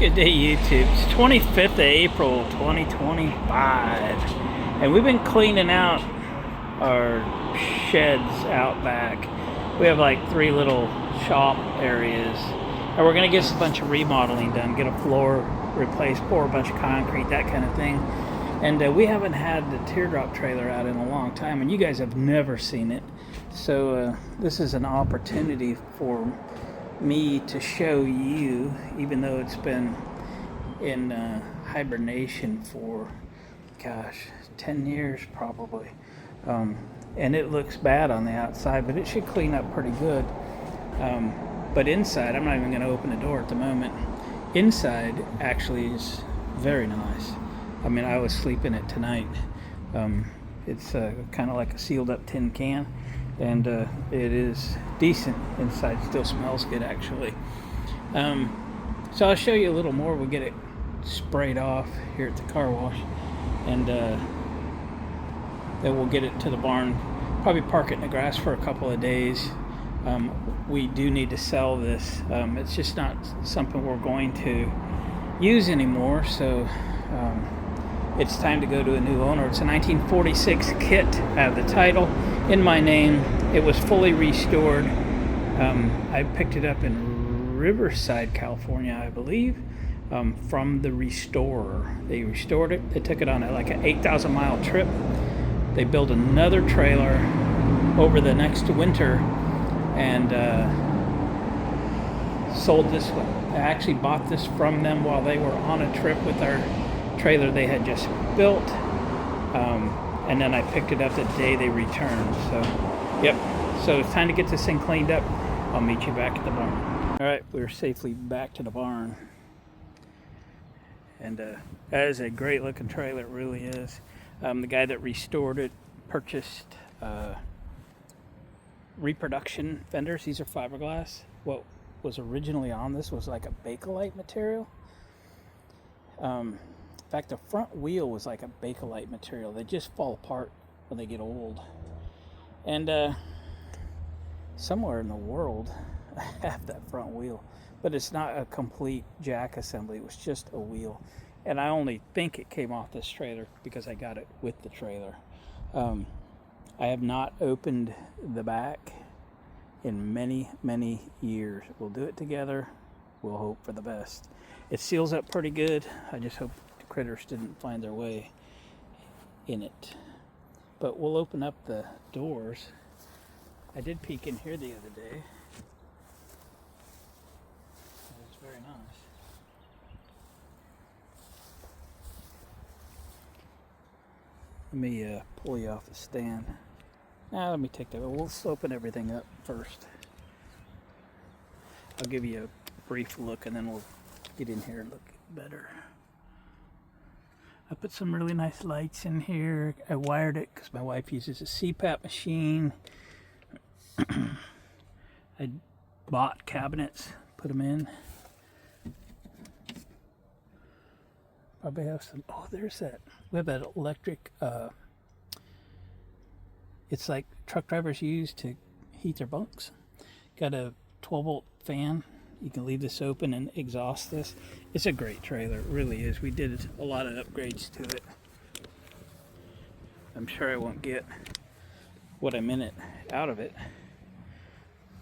Good day, YouTube. It's 25th of April 2025, and we've been cleaning out our sheds out back. We have like 3 little shop areas, and we're going to get a bunch of remodeling done, get a floor replaced, pour a bunch of concrete, that kind of thing. And we haven't had the Teardrop trailer out in a long time, and you guys have never seen it. So this is an opportunity for me to show you, even though it's been in hibernation for, gosh, 10 years probably. And it looks bad on the outside, but it should clean up pretty good. But inside, I'm not even going to open the door at the moment. Inside actually is very nice. I mean, I was sleeping it tonight. It's kind of like a sealed up tin can, and it is decent inside. Still smells good, actually. So I'll show you a little more. We'll get it sprayed off here at the car wash, and then we'll get it to the barn. Probably park it in the grass for a couple of days. We do need to sell this. It's just not something we're going to use anymore, so it's time to go to a new owner. It's a 1946 Kit. I have the title in my name. It was fully restored. I picked it up in Riverside, California, I believe, from the restorer. They restored it. They took it on like an 8,000 mile trip. They built another trailer over the next winter and sold this one. I actually bought this from them while they were on a trip with our trailer they had just built, and then I picked it up the day they returned. So yep, so it's time to get this thing cleaned up. I'll meet you back at the barn. All right, we're safely back to the barn, and that is a great looking trailer. It really is. The guy that restored it purchased reproduction fenders. These are fiberglass. What was originally on this was like a Bakelite material. In fact, the front wheel was like a Bakelite material. They just fall apart when they get old. And somewhere in the world, I have that front wheel, but it's not a complete jack assembly. It was just a wheel. And I only think it came off this trailer because I got it with the trailer. I have not opened the back in many, many years. We'll do it together. We'll hope for the best. It seals up pretty good. I just hope the critters didn't find their way in it. But we'll open up the doors. I did peek in here the other day. It's very nice. Let me pull you off the stand. Now let me take that. We'll open everything up first. I'll give you a brief look and then we'll get in here and look better. I put some really nice lights in here. I wired it because my wife uses a CPAP machine. I bought cabinets, put them in. Probably have some. Oh, there's that. We have that electric. It's like truck drivers use to heat their bunks. Got a 12-volt fan. You can leave this open and exhaust this. It's a great trailer. It really is. We did a lot of upgrades to it. I'm sure I won't get what I'm in it out of it.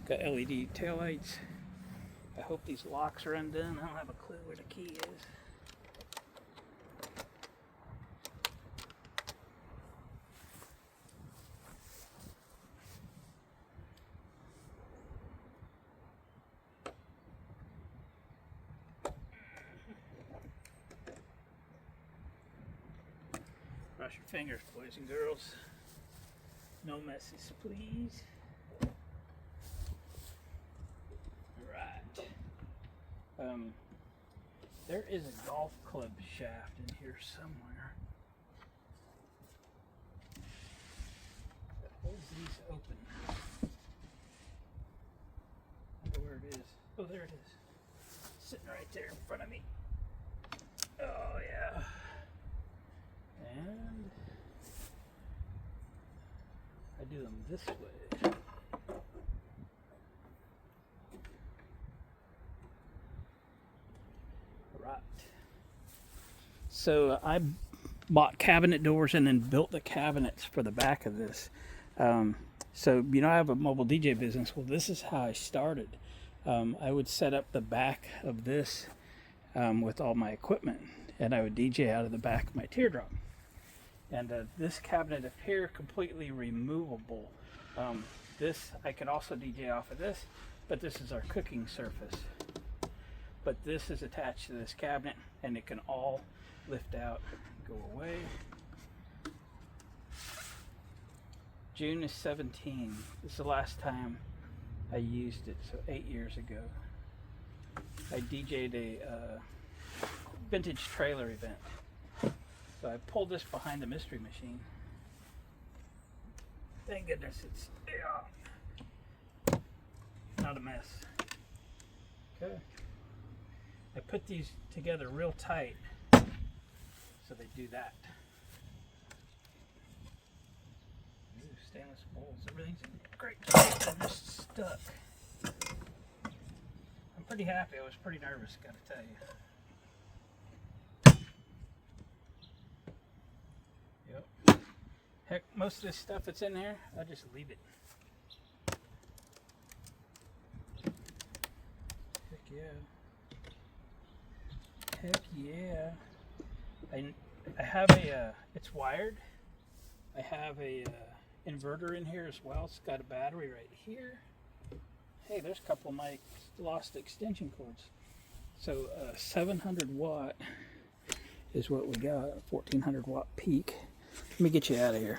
Got LED taillights. I hope these locks are undone. I don't have a clue where the key is. Cross your fingers, boys and girls. No messes, please. Alright. There is a golf club shaft in here somewhere that holds these open. I wonder where it is. Oh, there it is. Sitting right there in front of me. Oh, yeah. And I do them this way. Alright. So I bought cabinet doors and then built the cabinets for the back of this. So, you know, I have a mobile DJ business. Well, this is how I started. I would set up the back of this with all my equipment, and I would DJ out of the back of my Teardrop. And this cabinet up here, completely removable. This, I could also DJ off of this, but this is our cooking surface. But this is attached to this cabinet, and it can all lift out, go away. June is 17. This is the last time I used it, so 8 years ago. I DJ'd a vintage trailer event. So I pulled this behind the mystery machine. Thank goodness it's not a mess. Okay. I put these together real tight so they do that. Ooh, stainless bowls, everything's in great shape. They're just stuck. I'm pretty happy. I was pretty nervous, gotta tell you. Yep. Heck, most of this stuff that's in there, I just leave it. Heck yeah. Heck yeah. I have a, it's wired. I have a inverter in here as well. It's got a battery right here. Hey, there's a couple of my lost extension cords. So 700 watt is what we got, a 1400 watt peak. Let me get you out of here.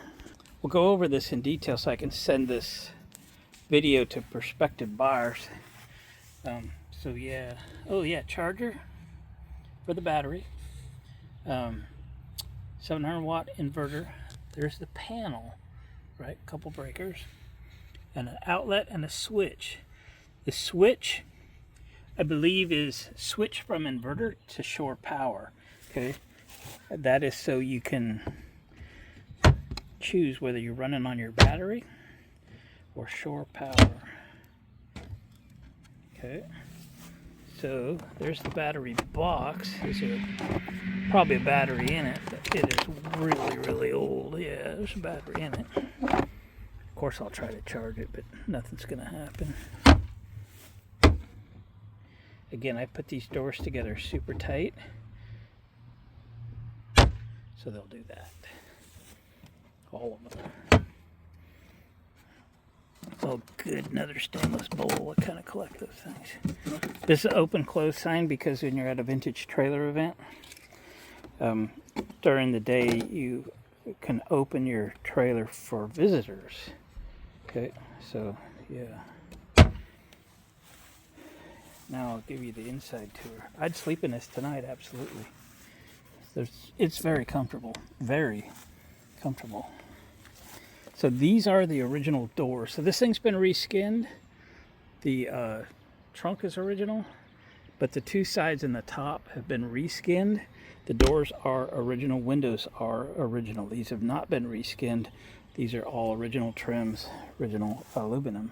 We'll go over this in detail so I can send this video to prospective buyers. So yeah, oh yeah, charger for the battery, 700 watt inverter. There's the panel, right? Couple breakers, and an outlet and a switch. The switch, I believe, is switch from inverter to shore power. Okay, that is so you can choose whether you're running on your battery or shore power. Okay. So there's the battery box. There's probably a battery in it, but it is really, really old. Yeah, there's a battery in it. Of course, I'll try to charge it, but nothing's gonna happen. Again, I put these doors together super tight, so they'll do that. All of them. It's all good. Another stainless bowl. I kind of collect those things. This is an open-close sign because when you're at a vintage trailer event, during the day you can open your trailer for visitors. Okay, so yeah. Now I'll give you the inside tour. I'd sleep in this tonight, absolutely. It's very comfortable. Very comfortable. So these are the original doors. So this thing's been reskinned. The trunk is original, but the two sides and the top have been reskinned. The doors are original, windows are original. These have not been reskinned. These are all original trims, original aluminum.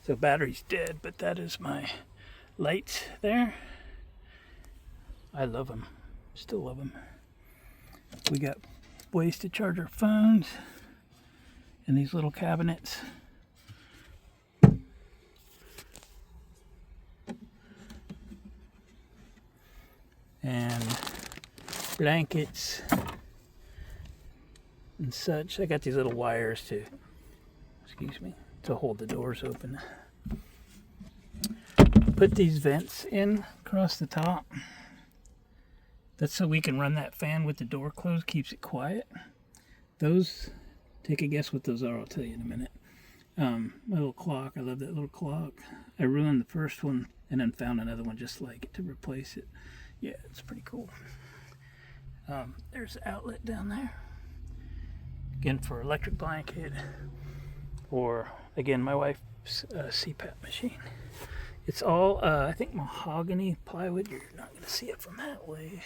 So battery's dead, but that is my lights there. I love them, still love them. We got ways to charge our phones in these little cabinets. And blankets and such. I got these little wires to hold the doors open. Put these vents in across the top. That's so we can run that fan with the door closed, keeps it quiet. Those, take a guess what those are, I'll tell you in a minute. My little clock, I love that little clock. I ruined the first one and then found another one just like it to replace it. Yeah, it's pretty cool. There's the outlet down there. Again, for electric blanket, or again, my wife's CPAP machine. It's all, I think, mahogany plywood. You're not going to see it from that way.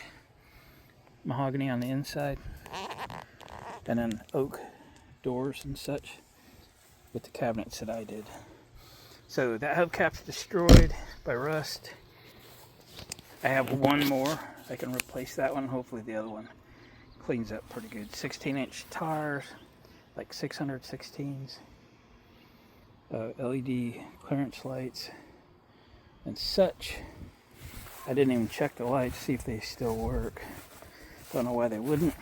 Mahogany on the inside. And then oak doors and such with the cabinets that I did. So that hubcap's destroyed by rust. I have one more. I can replace that one. Hopefully the other one cleans up pretty good. 16-inch tires, like 616s. LED clearance lights and such. I didn't even check the lights, see if they still work. Don't know why they wouldn't.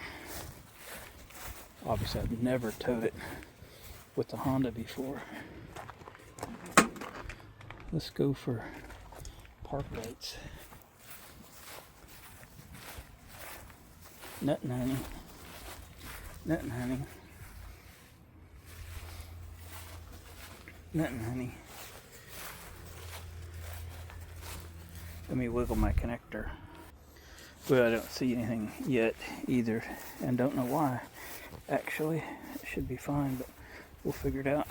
Obviously I've never towed it with the Honda before. Let's go for park lights. Nothing, honey. Nothing, honey. Nothing, honey. Let me wiggle my connector. Well, I don't see anything yet either, and don't know why. Actually, it should be fine, but we'll figure it out.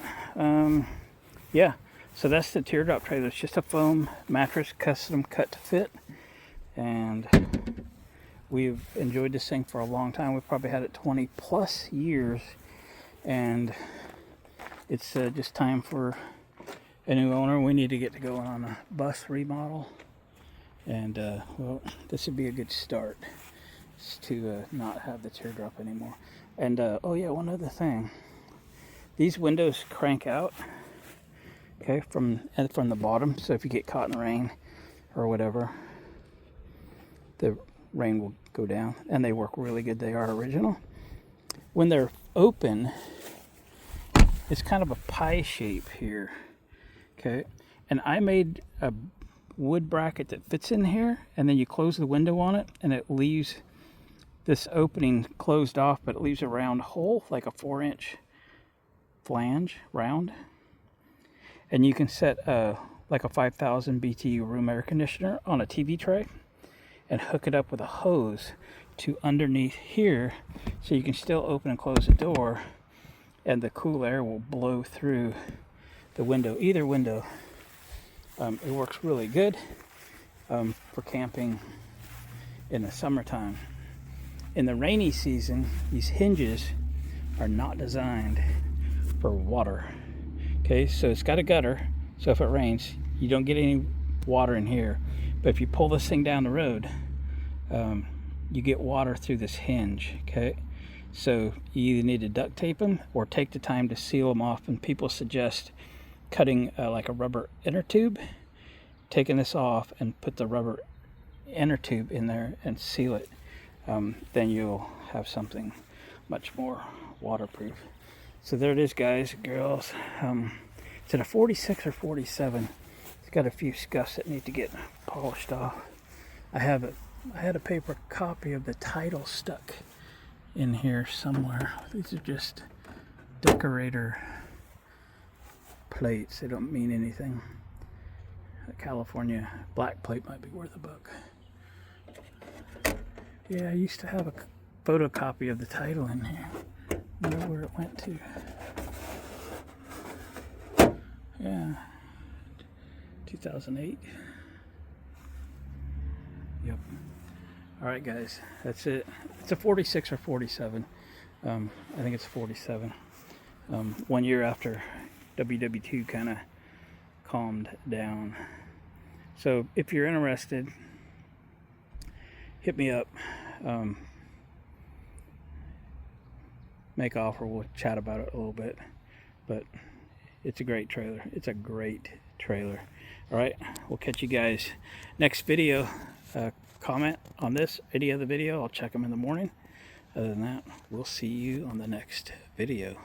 Yeah, so that's the Teardrop trailer. It's just a foam mattress, custom cut to fit, and we've enjoyed this thing for a long time. We've probably had it 20 plus years, and it's just time for a new owner. We need to get to going on a bus remodel, and well, this would be a good start to not have the Teardrop anymore. And oh yeah, one other thing, these windows crank out, okay, from the bottom, so if you get caught in the rain or whatever, the rain will go down, and they work really good. They are original. When they're open, it's kind of a pie shape here, okay, and I made a wood bracket that fits in here, and then you close the window on it, and it leaves this opening closed off, but it leaves a round hole, like a 4-inch flange round, and you can set like a 5,000 BTU room air conditioner on a TV tray and hook it up with a hose to underneath here, so you can still open and close the door, and the cool air will blow through the window, either window. It works really good for camping in the summertime. In the rainy season, these hinges are not designed for water. Okay, so it's got a gutter, so if it rains, you don't get any water in here. But if you pull this thing down the road, you get water through this hinge, okay? So you either need to duct tape them or take the time to seal them off. And people suggest cutting like a rubber inner tube, taking this off and put the rubber inner tube in there and seal it. Then you'll have something much more waterproof. So there it is, guys, girls. It's at a 46 or 47. It's got a few scuffs that need to get polished off. I had a paper copy of the title stuck in here somewhere. These are just decorator plates. They don't mean anything. A California black plate might be worth $1. Yeah, I used to have a photocopy of the title in here. I wonder where it went to. Yeah, 2008. Yep. All right, guys, that's it. It's a 46 or 47. I think it's 47. 1 year after WW2 kind of calmed down. So if you're interested, hit me up. Make offer. We'll chat about it a little bit. But it's a great trailer. It's a great trailer. All right, we'll catch you guys next video. Comment on this, any other video, I'll check them in the morning. Other than that, we'll see you on the next video.